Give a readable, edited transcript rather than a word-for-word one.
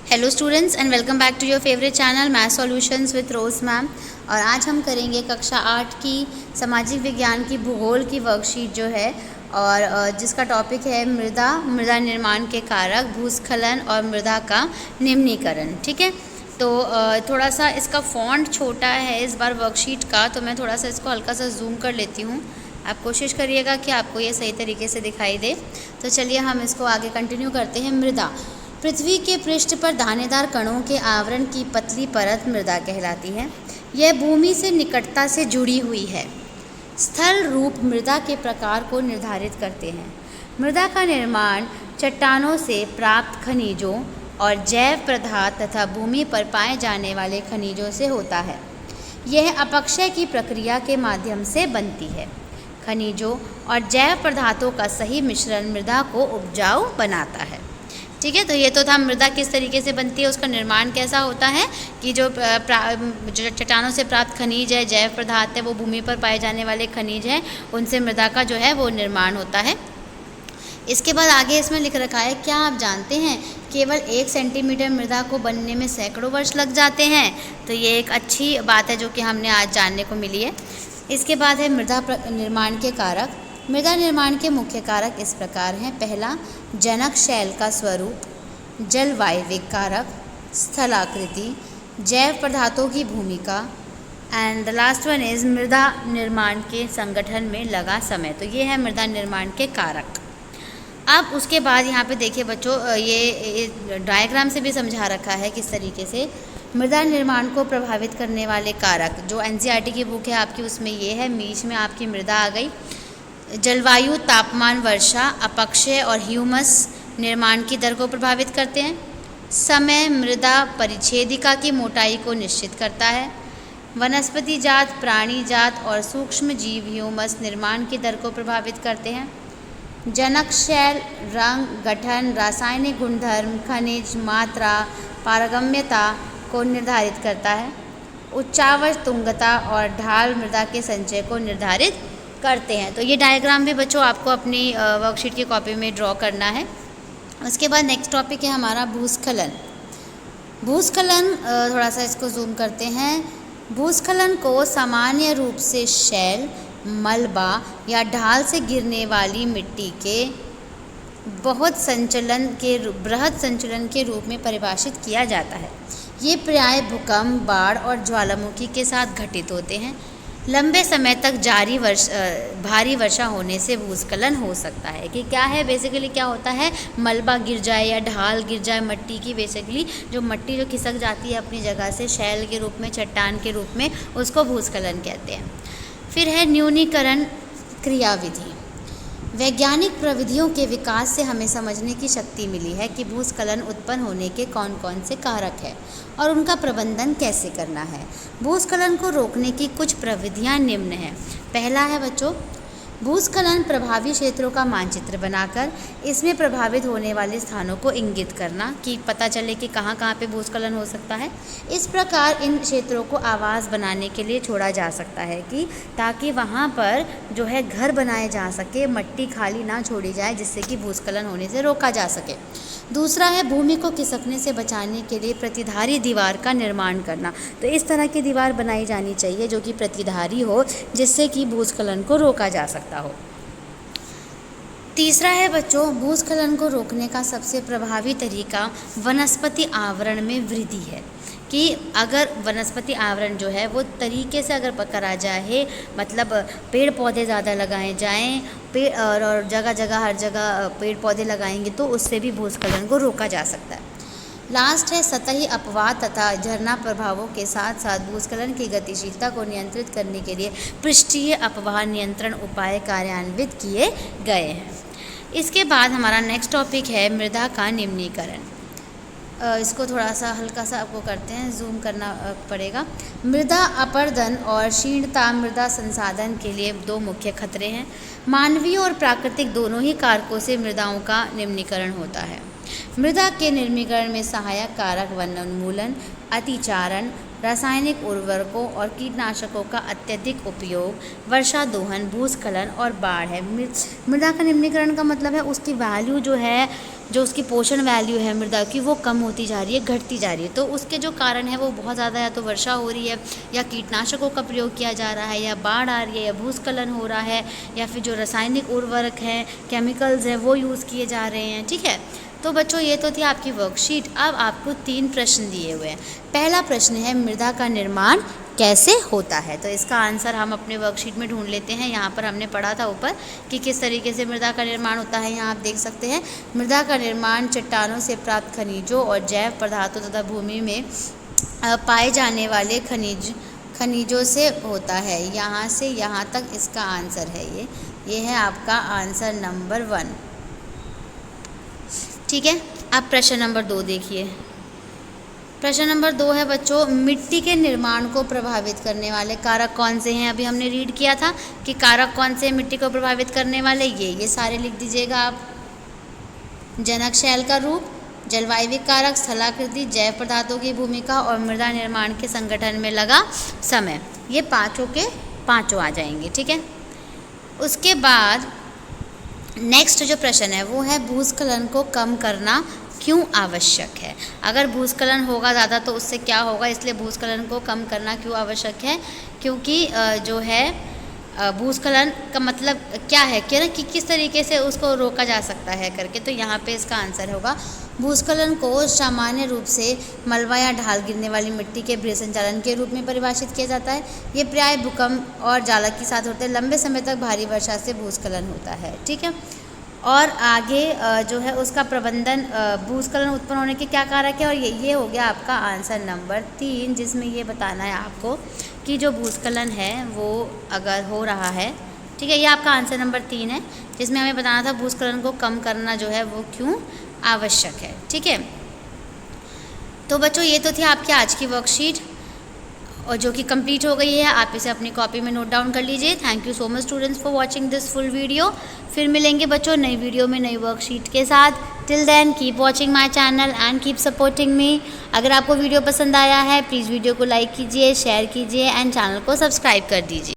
Hello students and welcome back to your favourite channel math solutions with Rose ma'am. और आज हम करेंगे कक्षा 8 की सामाजिक विज्ञान की भूगोल की वर्कशीट जो है और जिसका टॉपिक है मृदा निर्माण के कारक, भूस्खलन और मृदा का निम्नीकरण। ठीक है, तो थोड़ा सा इसका फॉन्ट छोटा है इस बार वर्कशीट का, तो मैं थोड़ा सा इसको हल्का सा जूम कर लेती हूँ। आप कोशिश करिएगा कि आपको ये सही तरीके से दिखाई दे। तो चलिए हम इसको आगे कंटिन्यू करते हैं। मृदा पृथ्वी के पृष्ठ पर दानेदार कणों के आवरण की पतली परत मृदा कहलाती है। यह भूमि से निकटता से जुड़ी हुई है। स्थल रूप मृदा के प्रकार को निर्धारित करते हैं। मृदा का निर्माण चट्टानों से प्राप्त खनिजों और जैव पदार्थ तथा भूमि पर पाए जाने वाले खनिजों से होता है। यह अपक्षय की प्रक्रिया के माध्यम से बनती है। खनिजों और जैव पदार्थों का सही मिश्रण मृदा को उपजाऊ बनाता है। ठीक है, तो ये तो था मृदा किस तरीके से बनती है, उसका निर्माण कैसा होता है कि जो चट्टानों से प्राप्त खनिज है, जैव पदार्थ है, वो भूमि पर पाए जाने वाले खनिज हैं, उनसे मृदा का जो है वो निर्माण होता है। इसके बाद आगे इसमें लिख रखा है, क्या आप जानते हैं केवल 1 सेंटीमीटर मृदा को बनने में सैकड़ों वर्ष लग जाते हैं। तो ये एक अच्छी बात है जो कि हमने आज जानने को मिली है। इसके बाद है मृदा निर्माण के कारक। मृदा निर्माण के मुख्य कारक इस प्रकार हैं। पहला, जनक शैल का स्वरूप, जलवायविक कारक, स्थलाकृति, जैव पदार्थों की भूमिका and the last one is मृदा निर्माण के संगठन में लगा समय। तो ये है मृदा निर्माण के कारक। अब उसके बाद यहाँ पे देखिए बच्चों, ये डायग्राम से भी समझा रखा है किस तरीके से मृदा निर्माण को प्रभावित करने वाले कारक। जो एनसीईआरटी की बुक है आपकी, उसमें ये है, बीच में आपकी मृदा आ गई। जलवायु, तापमान, वर्षा, अपक्षय और ह्यूमस निर्माण की दर को प्रभावित करते हैं। समय मृदा परिच्छेदिका की मोटाई को निश्चित करता है। वनस्पति जात, प्राणी जात और सूक्ष्म जीव ह्यूमस निर्माण की दर को प्रभावित करते हैं। जनक शैल रंग, गठन, रासायनिक गुणधर्म, खनिज, मात्रा, पारगम्यता को निर्धारित करता है। उच्चावच, तुंगता और ढाल मृदा के संचय को निर्धारित करते हैं। तो ये डायग्राम भी बच्चों आपको अपनी वर्कशीट की कॉपी में ड्रॉ करना है। उसके बाद नेक्स्ट टॉपिक है हमारा भूस्खलन। भूस्खलन, थोड़ा सा इसको जूम करते हैं। भूस्खलन को सामान्य रूप से शैल, मलबा या ढाल से गिरने वाली मिट्टी के बृहद संचलन के रूप में परिभाषित किया जाता है। ये प्राय भूकंप, बाढ़ और ज्वालामुखी के साथ घटित होते हैं। लंबे समय तक भारी वर्षा होने से भूस्खलन हो सकता है। कि क्या है बेसिकली, क्या होता है, मलबा गिर जाए या ढाल गिर जाए मट्टी की, बेसिकली जो मट्टी जो खिसक जाती है अपनी जगह से शैल के रूप में, चट्टान के रूप में, उसको भूस्खलन कहते हैं। फिर है न्यूनीकरण क्रियाविधि। वैज्ञानिक प्रविधियों के विकास से हमें समझने की शक्ति मिली है कि भूस्खलन उत्पन्न होने के कौन कौन से कारक हैं और उनका प्रबंधन कैसे करना है। भूस्खलन को रोकने की कुछ प्रविधियां निम्न हैं। पहला है बच्चों, भूस्खलन प्रभावी क्षेत्रों का मानचित्र बनाकर इसमें प्रभावित होने वाले स्थानों को इंगित करना, कि पता चले कि कहाँ कहाँ पे भूस्खलन हो सकता है। इस प्रकार इन क्षेत्रों को आवास बनाने के लिए छोड़ा जा सकता है, कि ताकि वहाँ पर जो है घर बनाए जा सके, मट्टी खाली ना छोड़ी जाए, जिससे कि भूस्खलन होने से रोका जा सके। दूसरा है भूमि को खिसकने से बचाने के लिए प्रतिधारी दीवार का निर्माण करना। तो इस तरह की दीवार बनाई जानी चाहिए जो कि प्रतिधारी हो, जिससे कि भूस्खलन को रोका जा सकता हो। तीसरा है बच्चों, भूस्खलन को रोकने का सबसे प्रभावी तरीका वनस्पति आवरण में वृद्धि है। कि अगर वनस्पति आवरण जो है वो तरीके से अगर करा जाए, मतलब पेड़ पौधे ज़्यादा लगाए जाएं, और जगह जगह हर जगह पेड़ पौधे लगाएंगे तो उससे भी भूस्खलन को रोका जा सकता है। लास्ट है सतही अपवाद तथा झरना प्रभावों के साथ साथ भूस्खलन की गतिशीलता को नियंत्रित करने के लिए पृष्ठीय अपवाद नियंत्रण उपाय कार्यान्वित किए गए हैं। इसके बाद हमारा नेक्स्ट टॉपिक है मृदा का निम्नीकरण। इसको थोड़ा सा हल्का सा आपको करते हैं, जूम करना पड़ेगा। मृदा अपरदन और क्षीणता मृदा संसाधन के लिए 2 मुख्य खतरे हैं। मानवीय और प्राकृतिक दोनों ही कारकों से मृदाओं का निम्नीकरण होता है। मृदा के निम्नीकरण में सहायक कारक वनोन्मूलन, अतिचारण, रासायनिक उर्वरकों और कीटनाशकों का अत्यधिक उपयोग, वर्षा दोहन, भूस्खलन और बाढ़ है। मृदा का निम्नीकरण का मतलब है उसकी वैल्यू जो है, जो उसकी पोषण वैल्यू है मृदा की, वो कम होती जा रही है, घटती जा रही है। तो उसके जो कारण है वो बहुत ज़्यादा, या तो वर्षा हो रही है, या कीटनाशकों का प्रयोग किया जा रहा है, या बाढ़ आ रही है, या भूस्खलन हो रहा है, या फिर जो रासायनिक उर्वरक हैं, केमिकल्स हैं, वो यूज़ किए जा रहे हैं। ठीक है, तो बच्चों ये तो थी आपकी वर्कशीट। अब आपको 3 प्रश्न दिए हुए हैं। पहला प्रश्न है मृदा का निर्माण कैसे होता है, तो इसका आंसर हम अपने वर्कशीट में ढूंढ लेते हैं। यहाँ पर हमने पढ़ा था ऊपर कि किस तरीके से मृदा का निर्माण होता है। यहाँ आप देख सकते हैं, मृदा का निर्माण चट्टानों से प्राप्त खनिजों और जैव पदार्थों तथा भूमि में पाए जाने वाले खनिजों से होता है। यहाँ से यहाँ तक इसका आंसर है ये है आपका आंसर नंबर 1। ठीक है, अब प्रश्न नंबर 2 देखिए। प्रश्न नंबर 2 है बच्चों, मिट्टी के निर्माण को प्रभावित करने वाले कारक कौन से हैं। अभी हमने रीड किया था कि कारक कौन से मिट्टी को प्रभावित करने वाले, ये सारे लिख दीजिएगा आप। जनक शैल का रूप, जलवायु कारक, स्थलाकृति, जैव पदार्थों की भूमिका और मृदा निर्माण के संगठन में लगा समय, ये पाँचों के पाँचों आ जाएंगे। ठीक है, उसके बाद नेक्स्ट जो प्रश्न है वो है भूस्खलन को कम करना क्यों आवश्यक है। अगर भूस्खलन होगा ज़्यादा तो उससे क्या होगा, इसलिए भूस्खलन को कम करना क्यों आवश्यक है, क्योंकि जो है भूस्खलन का मतलब क्या है कि किस तरीके से उसको रोका जा सकता है करके। तो यहाँ पे इसका आंसर होगा, भूस्खलन को सामान्य रूप से मलबा या ढाल गिरने वाली मिट्टी के बृहद संचालन के रूप में परिभाषित किया जाता है। ये प्राय भूकंप और जालक के साथ होते हैं। लंबे समय तक भारी वर्षा से भूस्खलन होता है। ठीक है, और आगे जो है उसका प्रबंधन, भूस्खलन उत्पन्न होने के क्या कारक है, और ये हो गया आपका आंसर नंबर 3, जिसमें ये बताना है आपको कि जो भूस्खलन है वो अगर हो रहा है, ठीक है, ये आपका आंसर नंबर 3 है, जिसमें हमें बताना था भूस्खलन को कम करना जो है वो क्यों आवश्यक है। ठीक है, तो बच्चों ये तो थी आपकी आज की वर्कशीट, और जो कि कंप्लीट हो गई है। आप इसे अपनी कॉपी में नोट डाउन कर लीजिए। Thank you so much students for watching this full video. फिर मिलेंगे बच्चों नई वीडियो में नई वर्कशीट के साथ। Till then keep watching my channel and keep supporting me. अगर आपको वीडियो पसंद आया है प्लीज़ वीडियो को लाइक कीजिए, शेयर कीजिए एंड चैनल को सब्सक्राइब कर दीजिए।